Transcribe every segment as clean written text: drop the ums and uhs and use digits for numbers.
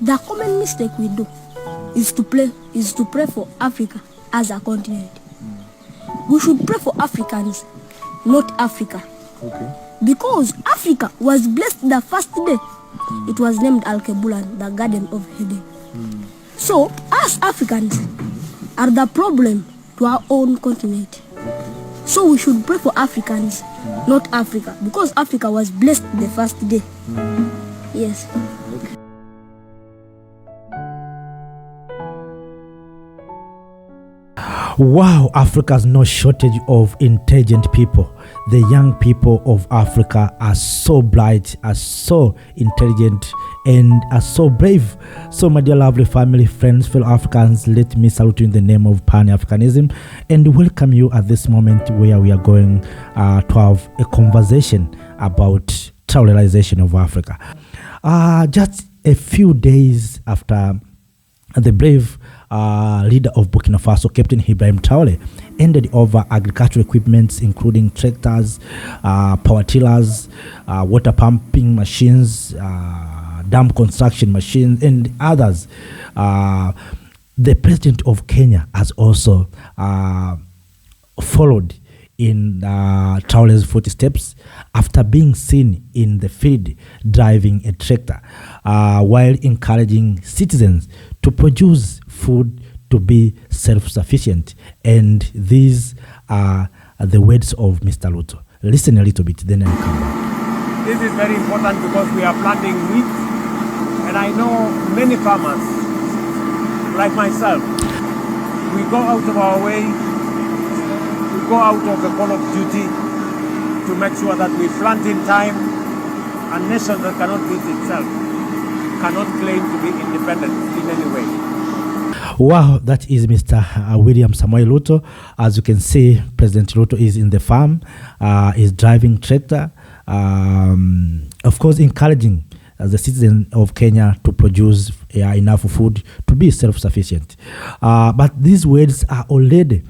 the common mistake we do is to pray for Africa as a continent. We should pray for Africans, not Africa. Okay. Because Africa was blessed the first day. It was named Al-Kebulan, the Garden of Eden. So, us Africans are the problem to our own continent. So we should pray for Africans, not Africa, because Africa was blessed the first day. Yes. Wow, Africa has no shortage of intelligent people. The young people of Africa are so bright, are so intelligent, and are so brave. So, my dear lovely family, friends, fellow Africans, let me salute you in the name of Pan-Africanism and welcome you at this moment where we are going to have a conversation about Traoreization of Africa. Just a few days after the brave leader of Burkina Faso, Captain Ibrahim Traoré, handed over agricultural equipment including tractors, power tillers, water pumping machines, dam construction machines, and others. The president of Kenya has also followed in Traoré's footsteps after being seen in the field driving a tractor while encouraging citizens to produce food to be self-sufficient. And these are the words of Mr. Ruto. Listen a little bit, then I'll come back. This is very important because we are planting wheat, and I know many farmers, like myself, we go out of our way, we go out of the call of duty to make sure that we plant in time. A nation that cannot feed itself cannot claim to be independent in any way. Wow, that is Mr. William Samuel Ruto. As you can see, President Ruto is in the farm, is driving tractor, of course encouraging the citizens of Kenya to produce enough food to be self-sufficient. But these words are already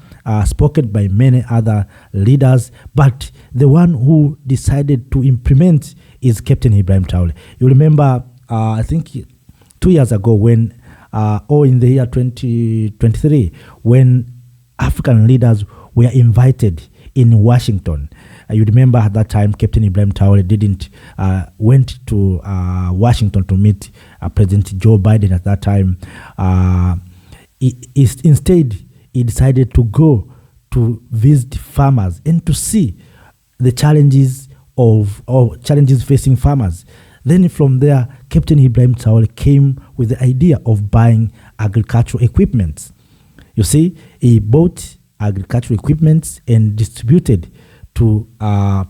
spoken by many other leaders, but the one who decided to implement is Captain Ibrahim Traoré. You remember, I think 2 years ago when or in the year 2023, when African leaders were invited in Washington. You remember at that time, Captain Ibrahim Traoré went to Washington to meet President Joe Biden at that time. Instead, he decided to go to visit farmers and to see the challenges facing farmers. Then from there, Captain Ibrahim Traoré came with the idea of buying agricultural equipment. You see, he bought agricultural equipment and distributed to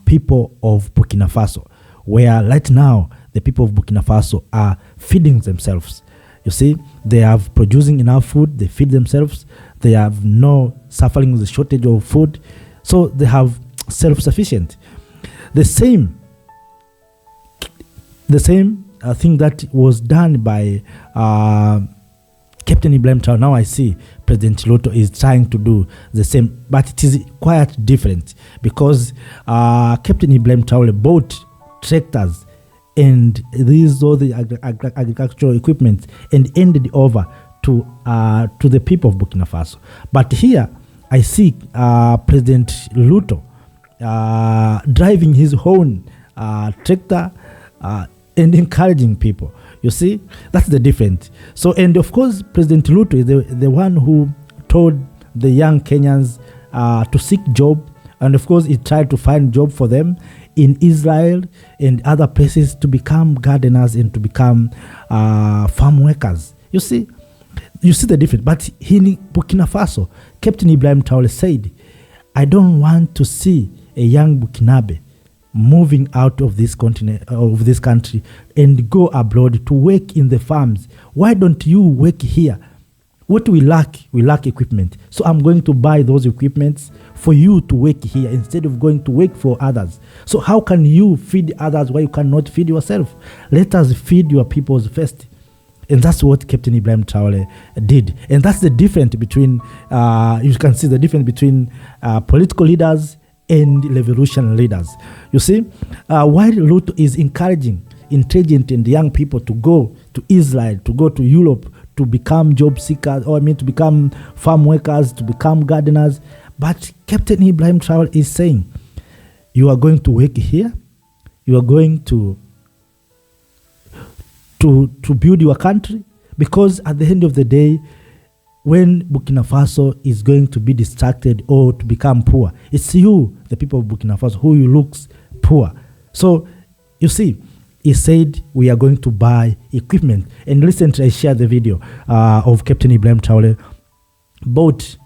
people of Burkina Faso, where right now the people of Burkina Faso are feeding themselves. You see, they are producing enough food, they feed themselves, they have no suffering with the shortage of food, so they have self-sufficient. The same thing that was done by Captain Ibrahim Traoré. Now I see President Ruto is trying to do the same, but it is quite different because Captain Ibrahim Traoré bought tractors and these all the agricultural equipment and handed over to the people of Burkina Faso. But here I see President Ruto driving his own tractor and encouraging people. You see, that's the difference. So, and of course, President Ruto is the one who told the young Kenyans to seek job, and of course, he tried to find job for them in Israel and other places to become gardeners and to become farm workers. You see the difference. But in Burkina Faso, Captain Ibrahim Traoré said, "I don't want to see a young Burkinabe moving out of this continent, of this country, and go abroad to work in the farms. Why don't you work here? What we lack equipment. So I'm going to buy those equipments for you to work here instead of going to work for others. So how can you feed others while you cannot feed yourself? Let us feed your peoples first." And that's what Captain Ibrahim Traoré did. And that's the difference between, you can see the difference between political leaders and revolution leaders. You see, while Ruto is encouraging intelligent and young people to go to Israel, to go to Europe, to become job seekers, or to become farm workers, to become gardeners. But Captain Ibrahim Traoré is saying, you are going to work here, you are going to build your country, because at the end of the day, when Burkina Faso is going to be distracted or to become poor, it's you, the people of Burkina Faso, who looks poor. So, you see, he said we are going to buy equipment. And recently I shared the video of Captain Ibrahim Traoré bought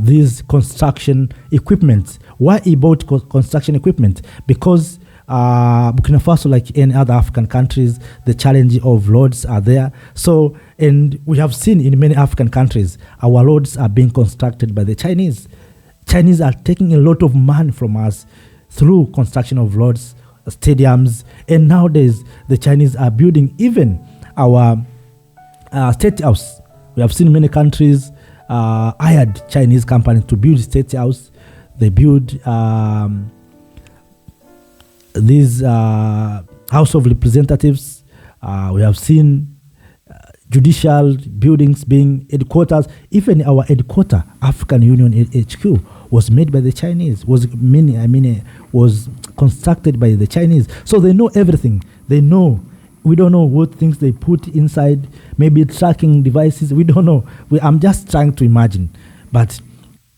these construction equipment. Why he bought construction equipment? Because Burkina Faso, like any other African countries, the challenge of roads are there. So, and we have seen in many African countries, our roads are being constructed by the Chinese. Chinese are taking a lot of money from us through construction of roads, stadiums, and nowadays the Chinese are building even our state house. We have seen many countries hired Chinese companies to build state house. They build these House of Representatives. We have seen judicial buildings being headquarters. Even our headquarter, African Union HQ, was made by the Chinese. Was constructed by the Chinese. So they know everything. They know. We don't know what things they put inside. Maybe tracking devices. We don't know. I'm just trying to imagine. But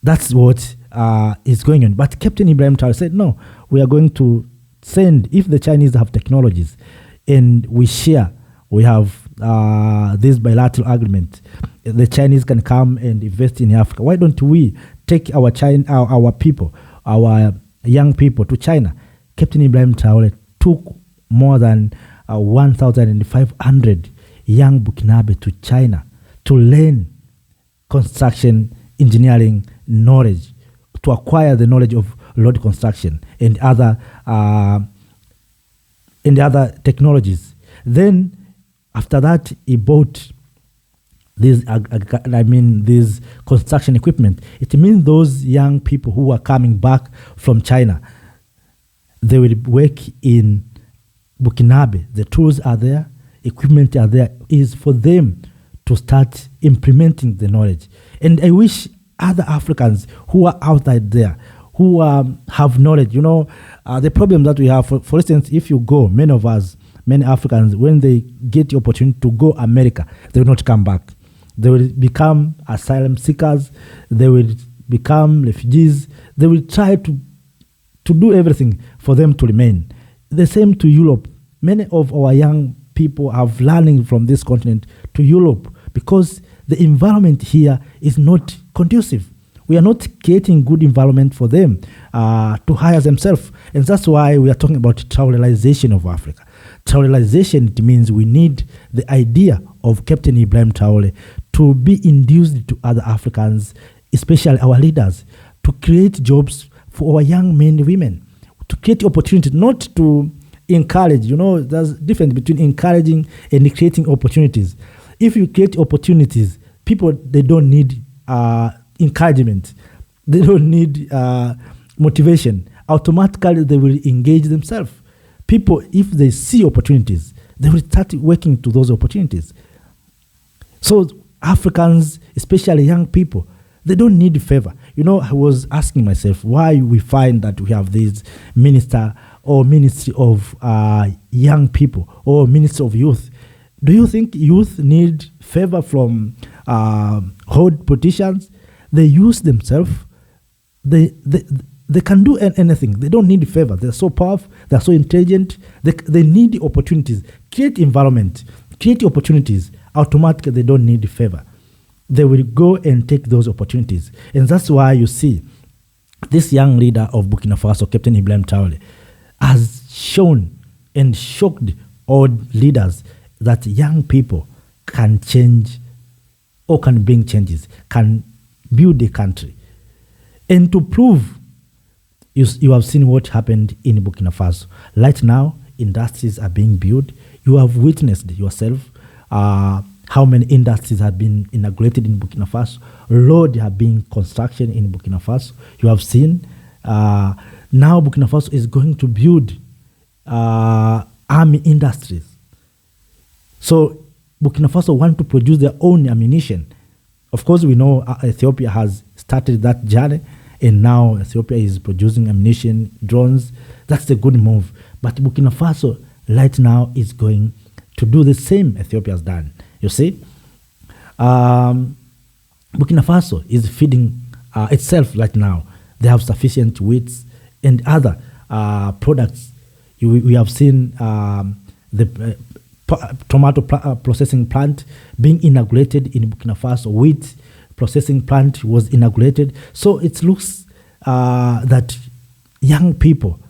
that's what is going on. But Captain Ibrahim Traoré said, no, we are going to send, if the Chinese have technologies and we share, we have this bilateral agreement, the Chinese can come and invest in Africa. Why don't we take our people, our young people to China? Captain Ibrahim Traoré took more than 1,500 young Burkinabe to China to learn construction engineering knowledge, to acquire the knowledge of road construction and other technologies. Then after that, he bought these construction equipment. It means those young people who are coming back from China, they will work in Burkinabe. The tools are there, equipment are there. Is for them to start implementing the knowledge. And I wish other Africans who are outside there, who have knowledge, the problem that we have, for instance, if you go, many Africans, when they get the opportunity to go America, they will not come back. They will become asylum seekers. They will become refugees. They will try to do everything for them to remain. The same to Europe. Many of our young people have learning from this continent to Europe because the environment here is not conducive. We are not creating good environment for them to hire themselves. And that's why we are talking about Traoreization of Africa. Traoreization, it means we need the idea of Captain Ibrahim Traoré to be induced to other Africans, especially our leaders, to create jobs for our young men and women, to create opportunity, not to encourage. There's a difference between encouraging and creating opportunities. If you create opportunities, people, they don't need encouragement. They don't need motivation. Automatically, they will engage themselves. People, if they see opportunities, they will start working to those opportunities. So Africans, especially young people, they don't need favor. I was asking myself why we find that we have this minister or ministry of young people or ministry of youth. Do you think youth need favor from old politicians? They use themselves. They can do anything. They don't need favor. They're so powerful. They're so intelligent. They need opportunities. Create environment. Create opportunities. Automatically, they don't need favor. They will go and take those opportunities. And that's why you see this young leader of Burkina Faso, Captain Ibrahim Traoré, has shown and shocked old leaders that young people can change or can bring changes, can build a country. And to prove, you have seen what happened in Burkina Faso. Right now, industries are being built. You have witnessed yourself how many industries have been inaugurated in Burkina Faso. Roads have been construction in Burkina Faso. You have seen. Now Burkina Faso is going to build army industries. So Burkina Faso want to produce their own ammunition. Of course, we know Ethiopia has started that journey, and now Ethiopia is producing ammunition, drones. That's a good move. But Burkina Faso right now is going to do the same Ethiopia has done. You see, Burkina Faso is feeding itself right now. They have sufficient wheat and other products. We have seen the tomato processing plant being inaugurated in Burkina Faso. Wheat processing plant was inaugurated. So it looks that young people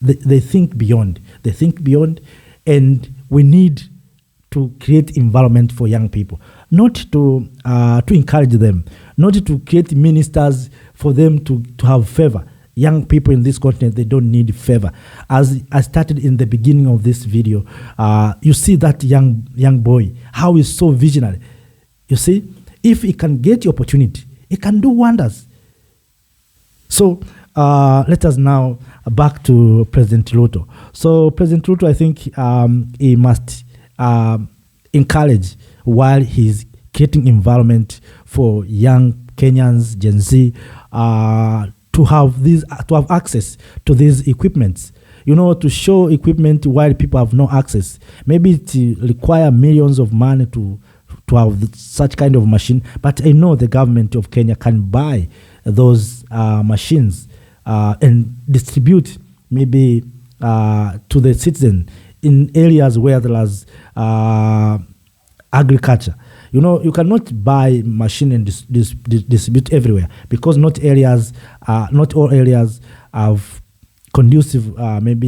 they think beyond. They think beyond, and we need to create environment for young people, not to encourage them, not to create ministers for them to have favor. Young people in this continent, they don't need favor. As I started in the beginning of this video, you see that young boy, how he's so visionary. You see, if he can get the opportunity, he can do wonders. So let us now back to President Ruto. So President Ruto, I think he must encourage, while he's creating environment for young Kenyans, Gen Z, to have access to these equipments. You know, to show equipment while people have no access. Maybe it require millions of money to have such kind of machine. But I know the government of Kenya can buy those machines and distribute maybe to the citizen in areas where there is agriculture. You know, you cannot buy machine and distribute everywhere, because not all areas have conducive, are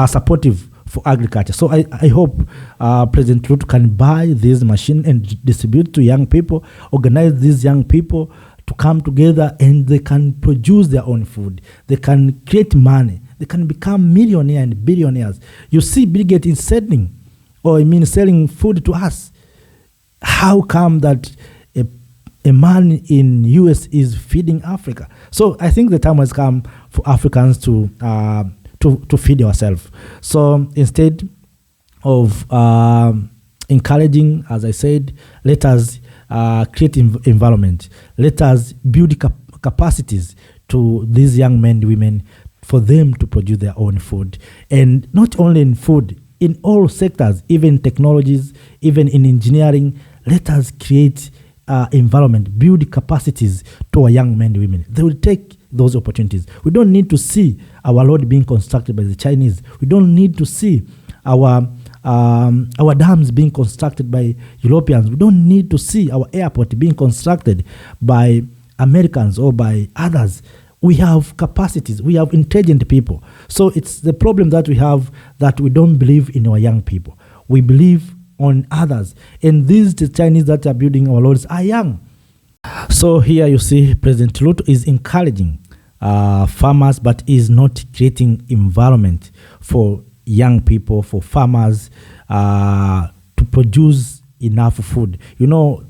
supportive for agriculture. So I hope President Ruto can buy this machine and distribute to young people, organize these young people to come together, and they can produce their own food. They can create money. They can become millionaires and billionaires. You see Bill Gates is selling food to us. How come that a man in US is feeding Africa? So I think the time has come for Africans to feed ourselves. So instead of encouraging, as I said, let us create environment. Let us build capacities to these young men and women for them to produce their own food. And not only in food, in all sectors, even technologies, even in engineering, let us create environment, build capacities to our young men and women. They will take those opportunities. We don't need to see our road being constructed by the Chinese. We don't need to see our dams being constructed by Europeans. We don't need to see our airport being constructed by Americans or by others. We have capacities. We have intelligent people. So it's the problem that we have, that we don't believe in our young people. We believe on others. And the Chinese that are building our roads are young. So here you see President Ruto is encouraging farmers, but is not creating environment for young people, for farmers to produce enough food. You know,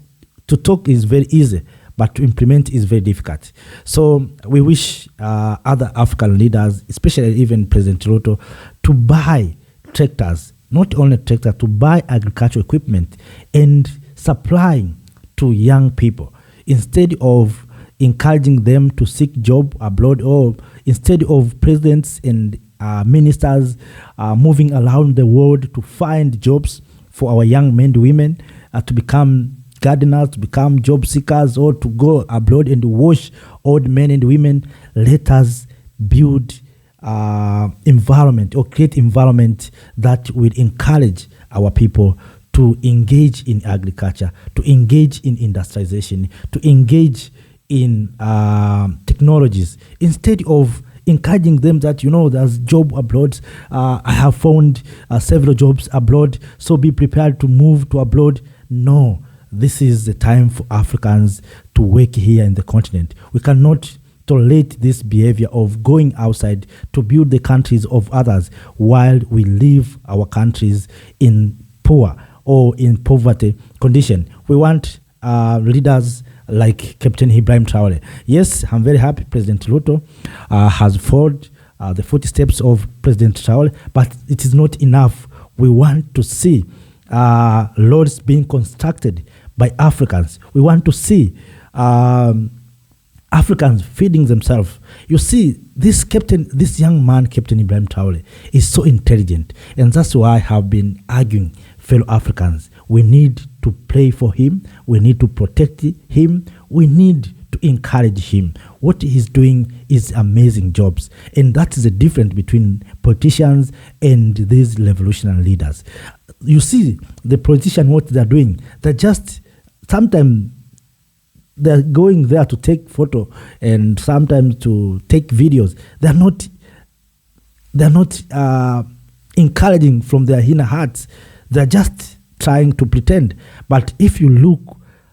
to talk is very easy, but to implement is very difficult. So we wish other African leaders, especially even President Ruto, to buy tractors, not only tractors, to buy agricultural equipment and supplying to young people, instead of encouraging them to seek job abroad, or instead of presidents and ministers moving around the world to find jobs for our young men and women to become gardeners, to become job seekers, or to go abroad and wash old men and women. Let us build environment, or create environment that will encourage our people to engage in agriculture, to engage in industrialization, to engage in technologies, instead of encouraging them that, you know, there's job abroad. I have found several jobs abroad, so be prepared to move to abroad. No, this is the time for Africans to work here in the continent. We cannot tolerate this behavior of going outside to build the countries of others while we leave our countries in poor or in poverty condition. We want leaders like Captain Ibrahim Traoré. Yes, I'm very happy President Ruto has followed the footsteps of President Traore, but it is not enough. We want to see roads being constructed by Africans. We want to see Africans feeding themselves. You see, this young man, Captain Ibrahim Traoré, is so intelligent, and that's why I have been arguing, fellow Africans, we need to pray for him, we need to protect him, we need to encourage him. What he's doing is amazing jobs, and that is the difference between politicians and these revolutionary leaders. You see, the politicians, what they're doing, they're just, sometimes they're going there to take photo and sometimes to take videos. They're not encouraging from their inner hearts. They're just trying to pretend. But if you look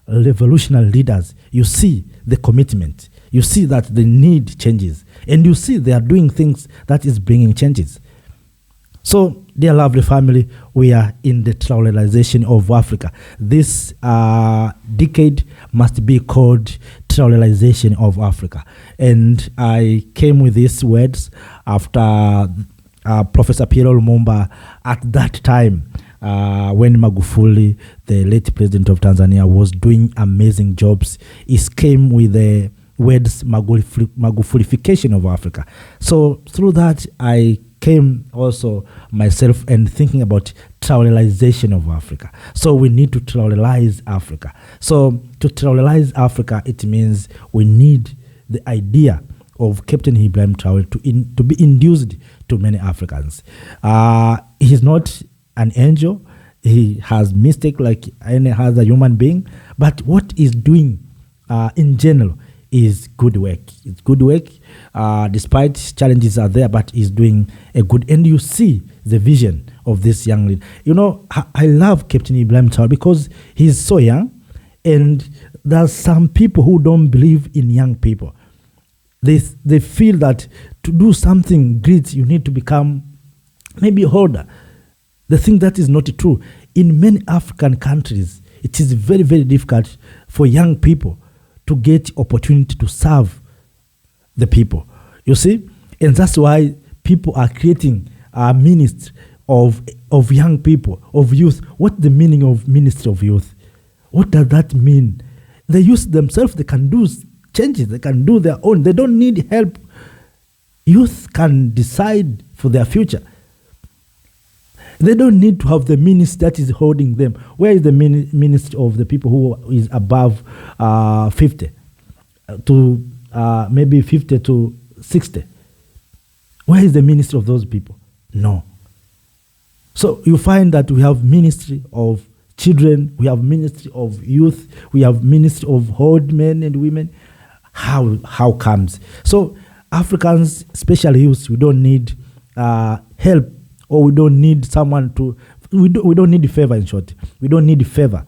revolutionary leaders, you see the commitment. You see that they need changes. And you see they are doing things that is bringing changes. So, dear lovely family, we are in the Traoreization of Africa. This decade must be called Traoreization of Africa. And I came with these words after Professor Pierre Lumumba, at that time, when Magufuli, the late president of Tanzania, was doing amazing jobs. He came with the words Magufulification of Africa. So through that, I came also myself and thinking about Traoreization of Africa. So we need to Traoreize Africa. So to Traoreize Africa, it means we need the idea of Captain Ibrahim Traoré to be induced to many Africans. He's not an angel. He has mistake like any other human being. But what he's doing in general is good work. It's good work. Despite challenges are there, but he's doing a good. And you see the vision of this young leader. You know, I love Captain Ibrahim Traoré because he's so young, and there's some people who don't believe in young people. They feel that to do something great, you need to become maybe older. The thing that is not true. In many African countries, it is very, very difficult for young people to get opportunity to serve the people. You see? And that's why people are creating a ministry of young people, of youth. What's the meaning of ministry of youth? What does that mean? The youth themselves, they can do changes. They can do their own. They don't need help. Youth can decide for their future. They don't need to have the ministry that is holding them. Where is the ministry of the people who is above 50 to maybe 50 to 60? Where is the ministry of those people? No. So you find that we have ministry of children, we have ministry of youth, we have ministry of old men and women. How comes? So Africans, especially youth, we don't need help. Or we don't need someone to, we don't need favor, in short. We don't need favor.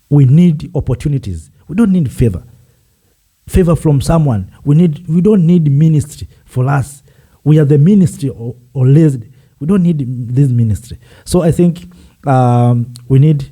We need opportunities. We don't need favor. Favor from someone. We don't need ministry for us. We are the ministry or less. We don't need this ministry. So I think we need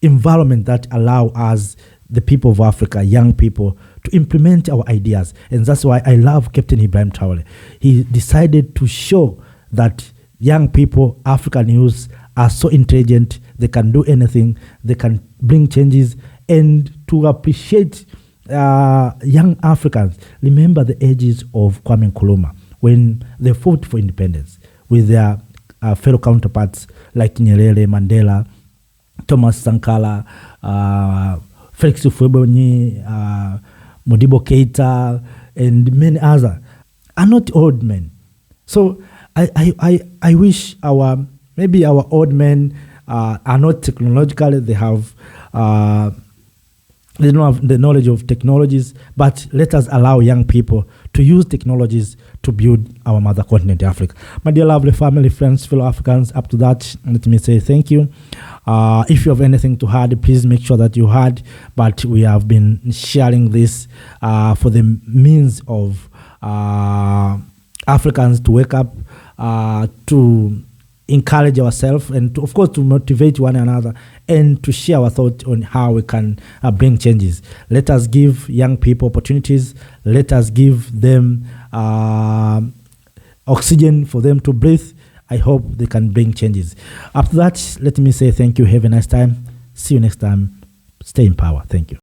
environment that allow us, the people of Africa, young people, to implement our ideas. And that's why I love Captain Ibrahim Traoré. He decided to show that young people, African youth, are so intelligent, they can do anything, they can bring changes, and to appreciate young Africans. Remember the ages of Kwame Nkrumah when they fought for independence with their fellow counterparts like Nyerere, Mandela, Thomas Sankara, Felix Houphouët-Boigny, Modibo Keita, and many others are not old men. So I wish maybe our old men are not technological. They have they don't have the knowledge of technologies, but let us allow young people to use technologies to build our mother continent, Africa. My dear lovely family, friends, fellow Africans, up to that, let me say thank you. If you have anything to add, please make sure that you add. But we have been sharing this for the means of Africans to wake up, to encourage ourselves, and to, of course, to motivate one another and to share our thoughts on how we can bring changes. Let us give young people opportunities. Let us give them oxygen for them to breathe. I hope they can bring changes. After that, let me say thank you. Have a nice time. See you next time. Stay in power. Thank you.